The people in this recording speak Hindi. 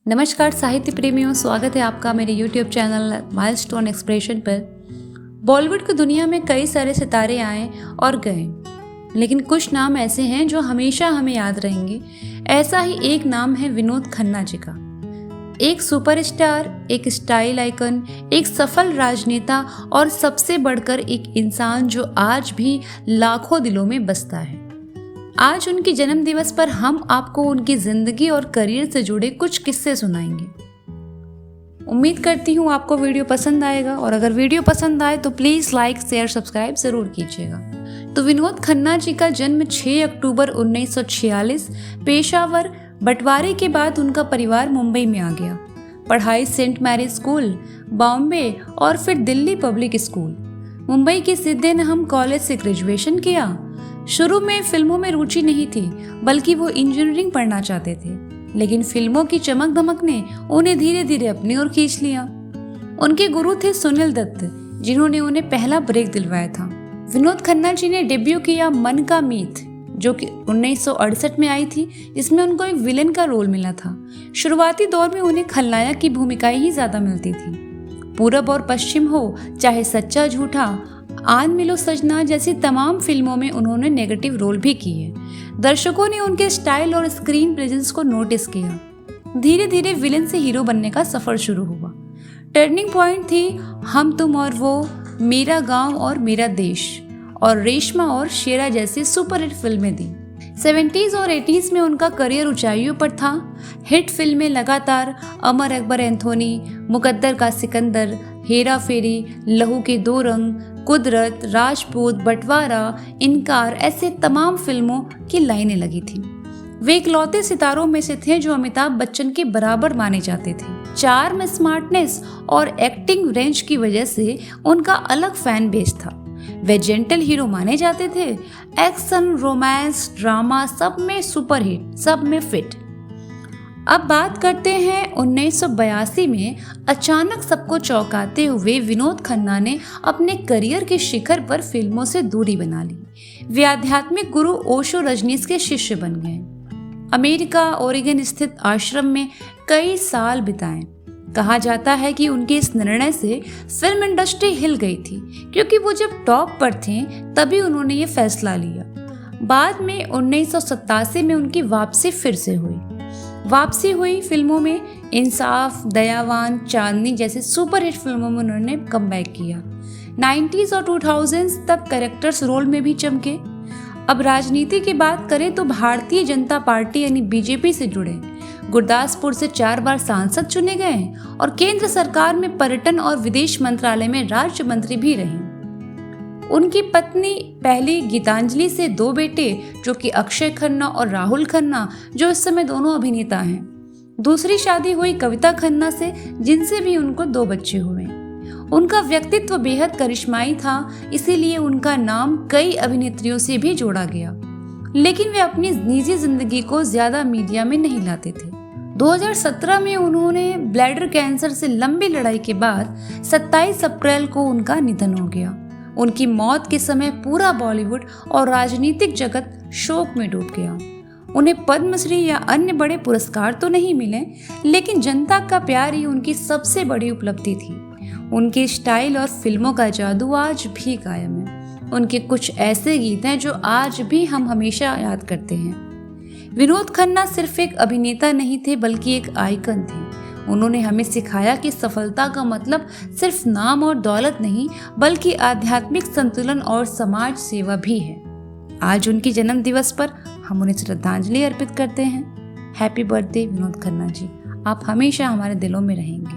नमस्कार साहित्य प्रेमियों, स्वागत है आपका मेरे YouTube चैनल माइलस्टोन एक्सप्रेशन पर। बॉलीवुड की दुनिया में कई सारे सितारे आए और गए, लेकिन कुछ नाम ऐसे हैं जो हमेशा हमें याद रहेंगे। ऐसा ही एक नाम है विनोद खन्ना जी का। एक सुपरस्टार, एक स्टाइल आइकन, एक सफल राजनेता और सबसे बढ़कर एक इंसान जो आज भी लाखों दिलों में बसता है। आज उनके जन्म दिवस पर हम आपको उनकी जिंदगी और करियर से जुड़े कुछ किस्से सुनाएंगे। उम्मीद करती हूँ आपको वीडियो पसंद आएगा, और अगर वीडियो पसंद आए तो प्लीज़ लाइक, शेयर, सब्सक्राइब ज़रूर कीजिएगा। तो विनोद खन्ना जी का जन्म 6 अक्टूबर 1946 पेशावर। बंटवारे के बाद उनका परिवार मुंबई में आ गया। पढ़ाई सेंट मैरी स्कूल, बॉम्बे और फिर दिल्ली पब्लिक स्कूल। मुंबई के सिद्धिनहम कॉलेज से ग्रेजुएशन किया। शुरू में फिल्मों में रुचि नहीं थी, बल्कि वो इंजीनियरिंग पढ़ना चाहते थे, लेकिन फिल्मों की चमक दमक ने उन्हें धीरे धीरे अपनी ओर खींच लिया। उनके गुरु थे सुनील दत्त, जिन्होंने उन्हें पहला ब्रेक दिलवाया था। विनोद खन्ना जी ने डेब्यू किया मन का मीत, जो कि 1968 में आई थी। इसमें उनको एक विलेन का रोल मिला था। शुरुआती दौर में उन्हें खलनायक की भूमिकाएं ही ज्यादा मिलती थी। पूरब और पश्चिम हो, चाहे सच्चा झूठा, आन मिलो सजना जैसी तमाम फिल्मों में उन्होंने नेगेटिव रोल भी किए। दर्शकों ने उनके स्टाइल और स्क्रीन प्रेजेंस को नोटिस किया। धीरे धीरे विलेन से हीरो बनने का सफर शुरू हुआ। टर्निंग पॉइंट थी हम तुम और वो, मेरा गांव और मेरा देश, और रेशमा और शेरा जैसी सुपरहिट फिल्में दी। 70s और 80s में उनका करियर ऊंचाइयों पर था। हिट फिल्में लगातार अमर अकबर एंथोनी, मुकद्दर का सिकंदर, हेरा फेरी, लहू के दो रंग, कुदरत, राजपूत, बंटवारा, इनकार, ऐसे तमाम फिल्मों की लाइनें लगी थी। वे इकलौते सितारों में से थे जो अमिताभ बच्चन के बराबर माने जाते थे। चार्म, स्मार्टनेस और एक्टिंग रेंज की वजह से उनका अलग फैन बेस था। वे जेंटल हीरो माने जाते थे। एक्शन, रोमांस, ड्रामा सब में सुपरहिट, सब में फिट। अब बात करते हैं 1982 में अचानक सबको चौंकाते हुए विनोद खन्ना ने अपने करियर के शिखर पर फिल्मों से दूरी बना ली। वे आध्यात्मिक गुरु ओशो रजनीश के शिष्य बन गए। अमेरिका ओरेगन स्थित आश्रम में कई साल बिताए। कहा जाता है कि उनके इस निर्णय से फिल्म इंडस्ट्री हिल गई थी, क्योंकि वो जब टॉप पर थे तभी उन्होंने ये फैसला लिया। बाद में 1987 में उनकी वापसी फिर से हुई। फिल्मों में इंसाफ, दयावान, चांदनी जैसे सुपरहिट फिल्मों में उन्होंने कमबैक किया। 90s और 2000s तक कैरेक्टर्स रोल में भी चमके। अब राजनीति की बात करें तो भारतीय जनता पार्टी यानी बीजेपी से जुड़े। गुरदासपुर से 4 बार सांसद चुने गए और केंद्र सरकार में पर्यटन और विदेश मंत्रालय में राज्य मंत्री भी रहे। उनकी पत्नी पहली गीतांजलि से 2 बेटे, जो कि अक्षय खन्ना और राहुल खन्ना, जो इस समय दोनों अभिनेता हैं। दूसरी शादी हुई कविता खन्ना से, जिनसे भी उनको 2 बच्चे हुए। उनका व्यक्तित्व बेहद करिश्माई था, इसीलिए उनका नाम कई अभिनेत्रियों से भी जोड़ा गया, लेकिन वे अपनी निजी जिंदगी को ज्यादा मीडिया में नहीं लाते थे। 2017 में उन्होंने ब्लैडर कैंसर से लंबी लड़ाई के बाद 27 अप्रैल को उनका निधन हो गया। उनकी मौत के समय पूरा बॉलीवुड और राजनीतिक जगत शोक में डूब गया। उन्हें पद्मश्री या अन्य बड़े पुरस्कार तो नहीं मिले, लेकिन जनता का प्यार ही उनकी सबसे बड़ी उपलब्धि थी। उनके स्टाइल और फिल्मों का जादू आज भी कायम है। उनके कुछ ऐसे गीत हैं जो आज भी हम हमेशा याद करते हैं। विनोद खन्ना सिर्फ एक अभिनेता नहीं थे, बल्कि एक आइकन थे। उन्होंने हमें सिखाया कि सफलता का मतलब सिर्फ नाम और दौलत नहीं, बल्कि आध्यात्मिक संतुलन और समाज सेवा भी है। आज उनकी जन्म दिवस पर हम उन्हें श्रद्धांजलि अर्पित करते हैं। हैप्पी बर्थडे विनोद खन्ना जी, आप हमेशा हमारे दिलों में रहेंगे।